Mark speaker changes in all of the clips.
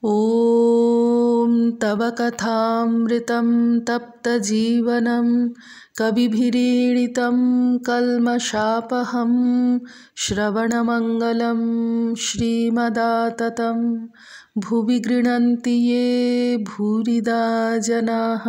Speaker 1: ॐ तव कथामृतं तप्तजीवनं कविभिरीडितं कल्मषापहं श्रवणमङ्गलं श्रीमदाततं भुवि गृह्णन्ति ये भूरिदा जनाः।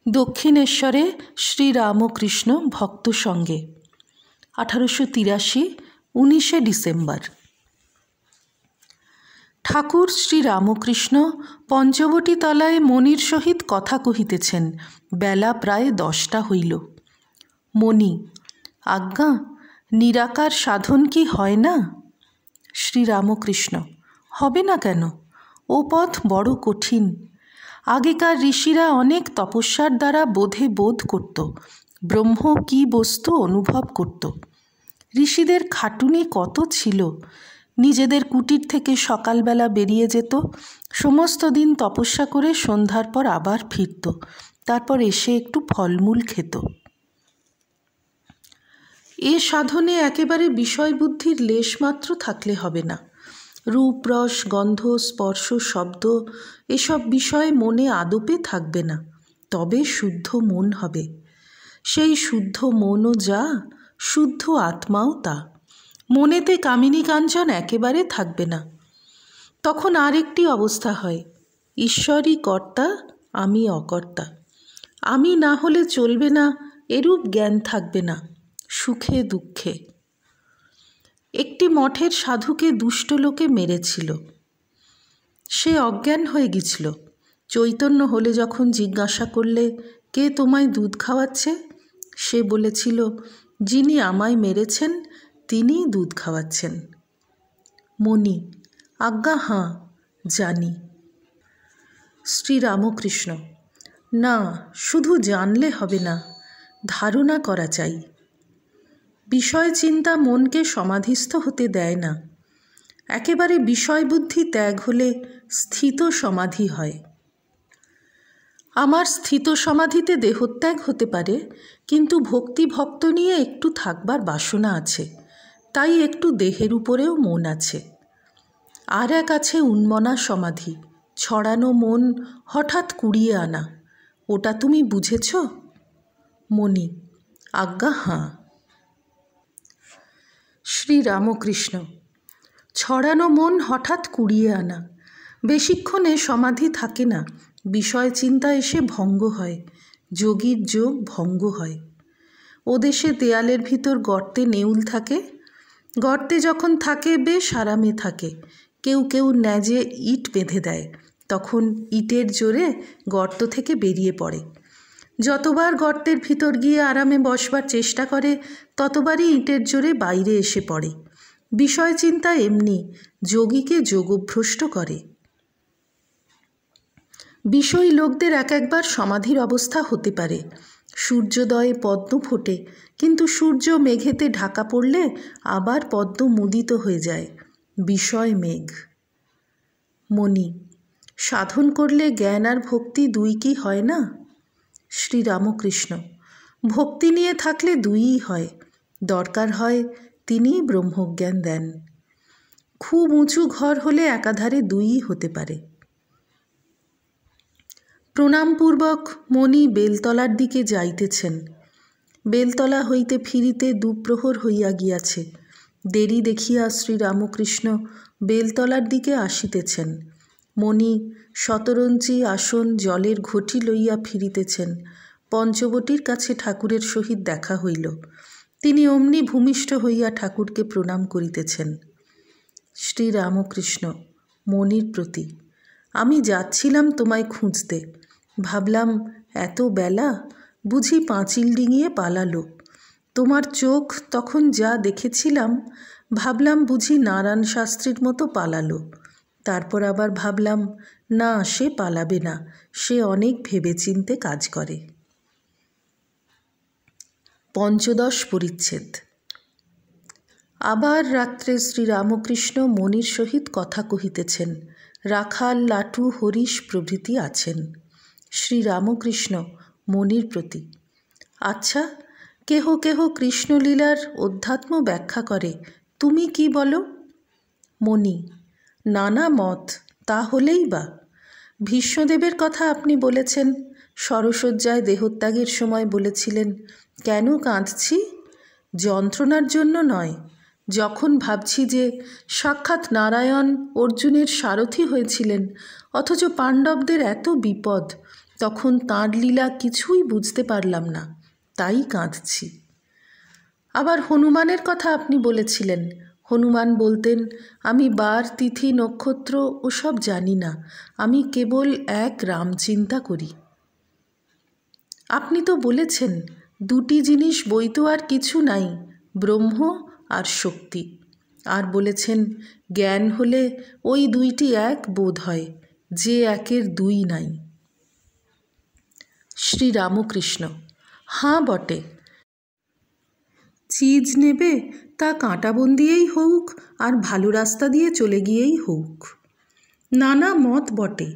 Speaker 1: দক্ষিণেশ্বরে শ্রীরামকৃষ্ণ ভক্ত সঙ্গে 1883 19শে ডিসেম্বর। ঠাকুর শ্রীরামকৃষ্ণ পঞ্চবটী তলায় মণির সহিত কথা কহিতেছেন। বেলা প্রায় 10টা হইল। মণি: আজ্ঞা, নিরাকার সাধন কি হয় না? শ্রীরামকৃষ্ণ: হবে না কেন? ও পথ বড় কঠিন। আগেকার ঋষিরা অনেক তপস্যার দ্বারা বোধ করত, ব্রহ্ম কি বস্তু অনুভব করত। ঋষিদের খাটুনি কত ছিল! নিজেদের কুটির থেকে সকালবেলা বেরিয়ে যেত, সমস্ত দিন তপস্যা করে সন্ধ্যার পর আবার ফিরত, তারপর এসে একটু ফলমূল খেত। এ সাধনে একেবারে বিষয়বুদ্ধির লেশমাত্র থাকলে হবে না। রূপ, রস, গন্ধ, স্পর্শ, শব্দ এসব বিষয় মনে আদপে থাকবে না, তবে শুদ্ধ মন হবে। সেই শুদ্ধ মনও যা, শুদ্ধ আত্মাও তা। মনেতে কামিনী কাঞ্চন একেবারে থাকবে না। তখন আরেকটি অবস্থা হয়, ঈশ্বরই কর্তা, আমি অকর্তা। আমি না হলে চলবে না এরূপ জ্ঞান থাকবে না, সুখে দুঃখে। একটি মঠের সাধুকে দুষ্ট লোকে মেরেছিল। সে অজ্ঞান হয়ে গেছিল। চৈতন্য হলে যখন জিজ্ঞাসা করলে, কে তোমায় দুধ খাওয়াচ্ছে? সে বলেছিল, যিনি আমায় মেরেছেন তিনিই দুধ খাওয়াচ্ছেন। মণি: আজ্ঞা হাঁ, জানি। শ্রীরামকৃষ্ণ: না, শুধু জানলে হবে না, ধারণা করা চাই। বিষয় চিন্তা মনকে সমাধিস্থ হতে দেয় না। একেবারে বিষয়বুদ্ধি ত্যাগ হলে স্থিত সমাধি হয়। আমার স্থিত সমাধিতে দেহত্যাগ হতে পারে, কিন্তু ভক্তি ভক্ত নিয়ে একটু থাকবার বাসনা আছে, তাই একটু দেহের উপরেও মন আছে। আর এক আছে উন্মনা সমাধি, ছড়ানো মন হঠাৎ কুড়িয়ে আনা। ওটা তুমি বুঝেছ? মণি: আজ্ঞা হাঁ। শ্রীরামকৃষ্ণ: ছড়ানো মন হঠাৎ কুড়িয়ে আনা, বেশিক্ষণে সমাধি থাকে না, বিষয় চিন্তা এসে ভঙ্গ হয়, যোগীর যোগ ভঙ্গ হয়। ও দেশে দেয়ালের ভিতর গর্তে নেউল থাকে, গর্তে যখন থাকে বেশ আরামে থাকে। কেউ কেউ ন্যাজে ইট বেঁধে দেয়, তখন ইটের জোরে গর্ত থেকে বেরিয়ে পড়ে। যতবার গর্তের ভিতর গিয়ে আরামে বসবার চেষ্টা করে, ততবারই ইটের জোরে বাইরে এসে পড়ে। বিষয় চিন্তা এমনি যোগীকে যোগভ্রষ্ট করে। বিষয়ী লোকদের এক একবার সমাধির অবস্থা হতে পারে। সূর্যোদয়ে পদ্ম ফোটে, কিন্তু সূর্য মেঘেতে ঢাকা পড়লে আবার পদ্ম মুদিত হয়ে যায়, বিষয় মেঘ। মণি: সাধন করলে জ্ঞান আর ভক্তি দুই কি হয় না? শ্রীরামকৃষ্ণ: ভক্তি নিয়ে থাকলে দুইই হয়। দরকার হয় তিনিই ব্রহ্মজ্ঞান দেন। খুব উঁচু ঘর হলে একাধারে দুইই হতে পারে। প্রণামপূর্বক মণি বেলতলার দিকে যাইতেছেন। বেলতলা হইতে ফিরিতে দুপ্রহর হইয়া গিয়াছে। দেরি দেখিয়া শ্রীরামকৃষ্ণ বেলতলার দিকে আসিতেছেন। মণি শতরঞ্চি আসন জলের ঘটি লইয়া ফিরিতেছেন। পঞ্চবটীর কাছে ঠাকুরের সহিত দেখা হইল। তিনি অমনি ভূমিষ্ঠ হইয়া ঠাকুরকে প্রণাম করিতেছেন। শ্রীরামকৃষ্ণ মণির প্রতি: আমি যাচ্ছিলাম তোমায় খুঁজতে, ভাবলাম এত বেলা, বুঝি পাঁচিল ডিঙিয়ে পালালো। তোমার চোখ তখন যা দেখেছিলাম, ভাবলাম বুঝি নারায়ণ শাস্ত্রীর মতো পালালো। তারপর আবার ভাবলাম, না, সে পালাবে না, সে অনেক ভেবেচিন্তে কাজ করে। পঞ্চদশ পরিচ্ছেদ। আবার রাত্রে শ্রীরামকৃষ্ণ মণির সহিত কথা কহিতেছেন। রাখাল, লাটু, হরিশ প্রভৃতি আছেন। শ্রীরামকৃষ্ণ মণির প্রতি: আচ্ছা, কেহ কেহ কৃষ্ণলীলার অধ্যাত্ম ব্যাখ্যা করে, তুমি কি বলো? মণি: নানা মত, তা হলেই বা। ভীষ্মদেবের কথা আপনি বলেছেন, শরশয্যায় দেহত্যাগের সময় বলেছিলেন, কেন কাঁদছি? যন্ত্রণার জন্য নয়। যখন ভাবছি যে সাক্ষাৎ নারায়ণ অর্জুনের সারথি হয়েছিলেন, অথচ পাণ্ডবদের এত বিপদ, তখন তাঁর লীলা কিছুই বুঝতে পারলাম না, তাই কাঁদছি। আবার হনুমানের কথা আপনি বলেছিলেন, হনুমান বলতেন, আমি বার, তিথি, নক্ষত্র ওসব জানি না, আমি কেবল এক রাম চিন্তা করি। আপনি তো বলেছেন, দুটি জিনিস বইতো আর কিছু নাই, ব্রহ্ম আর শক্তি। আর বলেছেন, জ্ঞান হলে ওই দুইটি এক বোধ হয়, যে একের দুই নাই। শ্রীরামকৃষ্ণ: হাঁ বটে। চিজ নেবে তা কাঁটাবন দিয়েই হোক আর ভালো রাস্তা দিয়ে চলে গিয়েই হোক। নানা মত বটে।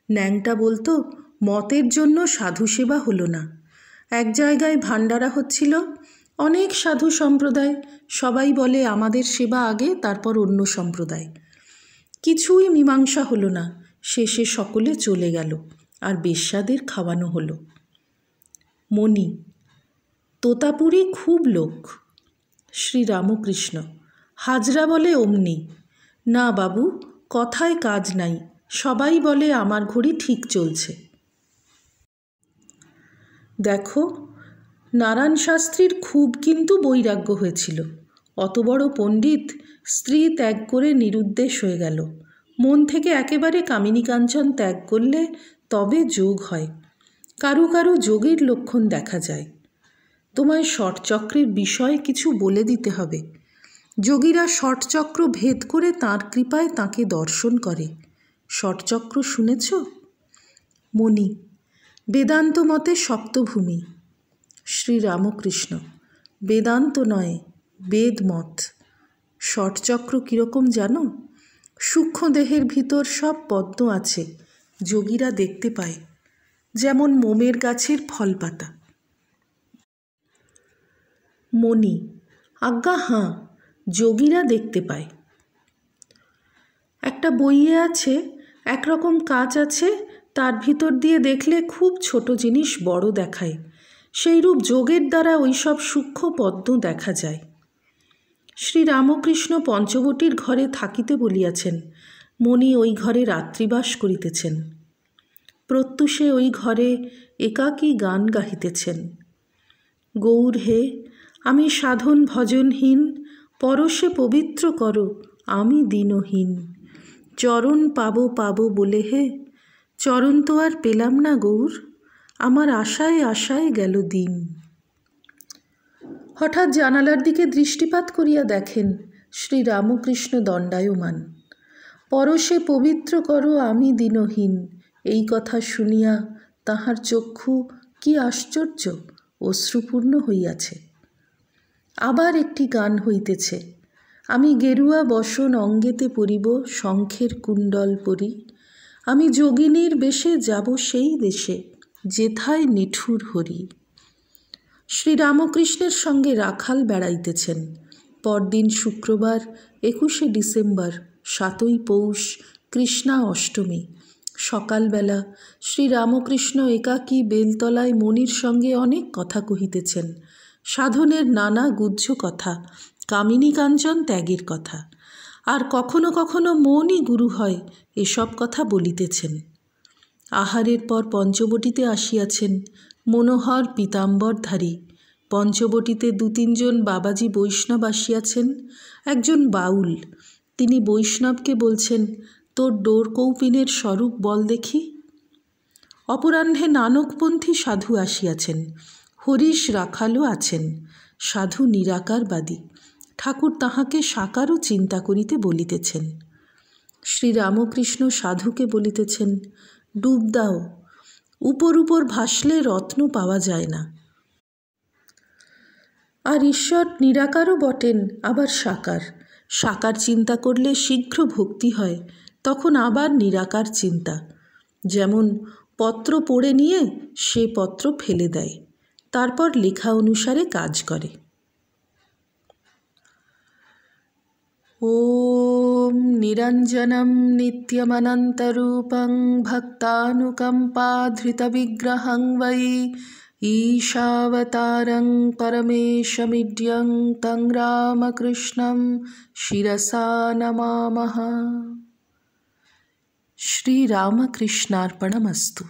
Speaker 1: ন্যাংটা বলতো, মতের জন্য সাধু সেবা হলো না। এক জায়গায় ভান্ডারা হচ্ছিল, অনেক সাধু সম্প্রদায়, সবাই বলে আমাদের সেবা আগে, তারপর অন্য সম্প্রদায়। কিছুই মীমাংসা হলো না, শেষে সকলে চলে গেল, আর বেশ্যাদের খাওয়ানো হলো। মণি: তোতাপুরি খুব লোক। শ্রীরামকৃষ্ণ: হাজরা বলে অমনি। না বাবু, কথায় কাজ নাই, সবাই বলে আমার ঘড়ি ঠিক চলছে। দেখো, নারায়ণ শাস্ত্রীর খুব কিন্তু বৈরাগ্য হয়েছিল। অত বড় পণ্ডিত, স্ত্রী ত্যাগ করে নিরুদ্দেশ হয়ে গেল। মন থেকে একেবারে কামিনী কাঞ্চন ত্যাগ করলে তবে যোগ হয়। কারু কারু যোগের লক্ষণ দেখা যায়। তোমায় ষটচক্রের বিষয়ে কিছু বলে দিতে হবে। যোগীরা ষটচক্র ভেদ করে তাঁর কৃপায় তাঁকে দর্শন করে। ষটচক্র শুনেছ? মণি: বেদান্ত মতে সপ্তভূমি। শ্রীরামকৃষ্ণ: বেদান্ত নয়, বেদমত। ষটচক্র কীরকম জানো? সূক্ষ্ম দেহের ভিতর সব পদ্ম আছে, যোগীরা দেখতে পায়, যেমন মোমের গাছের ফল পাতা। মণি: আজ্ঞা হাঁ, যোগীরা দেখতে পায়। একটা বইয়ে আছে, একরকম কাচ আছে, তার ভিতর দিয়ে দেখলে খুব ছোট জিনিস বড় দেখায়, সেইরূপ যোগের দ্বারা ওইসব সূক্ষ্ম পদ্ম দেখা যায়। শ্রীরামকৃষ্ণ পঞ্চবটীর ঘরে থাকিতে বলিয়াছেন, মণি ওই ঘরে রাত্রিবাস করিতেছেন। প্রত্যুষে ওই ঘরে একাকী গান গাহিতেছেন। গৌর হে, আমি সাধন ভজনহীন, পরশে পবিত্র করো আমি দীনহীন। চরণ পাবো পাবো বলে হে, চরণ তো আর পেলাম না গৌর, আমার আশায় আশায় গেল দিন। হঠাৎ জানালার দিকে দৃষ্টিপাত করিয়া দেখেন শ্রীরামকৃষ্ণ দণ্ডায়মান। পরশে পবিত্র করো আমি দীনহীন, এই কথা শুনিয়া তাহার চক্ষু কি আশ্চর্য অশ্রুপূর্ণ হইয়াছে। আবার একটি গান হইতেছে, আমি গেরুয়া বসন অঙ্গেতে পরিব, শঙ্খের কুণ্ডল পরি, আমি যোগিনীর বেশে যাব সেই দেশে, যেথায় নিঠুর হরি। শ্রীরামকৃষ্ণের সঙ্গে রাখাল বেড়াইতেছেন। পরদিন শুক্রবার 21শে ডিসেম্বর, 7ই পৌষ, কৃষ্ণা অষ্টমী। সকালবেলা শ্রীরামকৃষ্ণ একাকী বেলতলায় মণির সঙ্গে অনেক কথা কহিতেছেন, সাধনের নানা গুহ্য কথা, কামিনী কাঞ্চন ত্যাগের কথা, আর কখনো কখনো মনই গুরু হয় এসব কথা বলিতেছেন। আহারের পর পঞ্চবটীতে আসিয়াছেন, মনোহর পীতাম্বরধারী। পঞ্চবটীতে 2-3 জন বাবাজি বৈষ্ণব আসিয়াছেন। একজন বাউল, তিনি বৈষ্ণবকে বলছেন, তোর ডোর কৌপিনের স্বরূপ বল দেখি। অপরাহ্নে নানকপন্থী সাধু আসিয়াছেন। হরিশ রাখালও আছেন। সাধু নিরাকারবাদী, ঠাকুর তাহাকে সাকারও চিন্তা করিতে বলিতেছেন। শ্রীরামকৃষ্ণ সাধুকে বলিতেছেন, ডুব দাও, উপর উপর ভাসলে রত্ন পাওয়া যায় না। আর ঈশ্বর নিরাকারও বটেন, আবার সাকার। সাকার চিন্তা করলে শীঘ্র ভক্তি হয়, তখন আবার নিরাকার চিন্তা। যেমন পত্র পড়ে নিয়ে সে পত্র ফেলে দেয়, তারপর লেখা অনুসারে কাজ করে। ওম निरञ्जनं नित्यमनन्तरूपं भक्तानुकम्पाधृतविग्रहं वै ईशावतारं परमेशमिड्यं तं रामकृष्णं शिरसा नमामः। श्रीरामकृष्णार्पणमस्तु।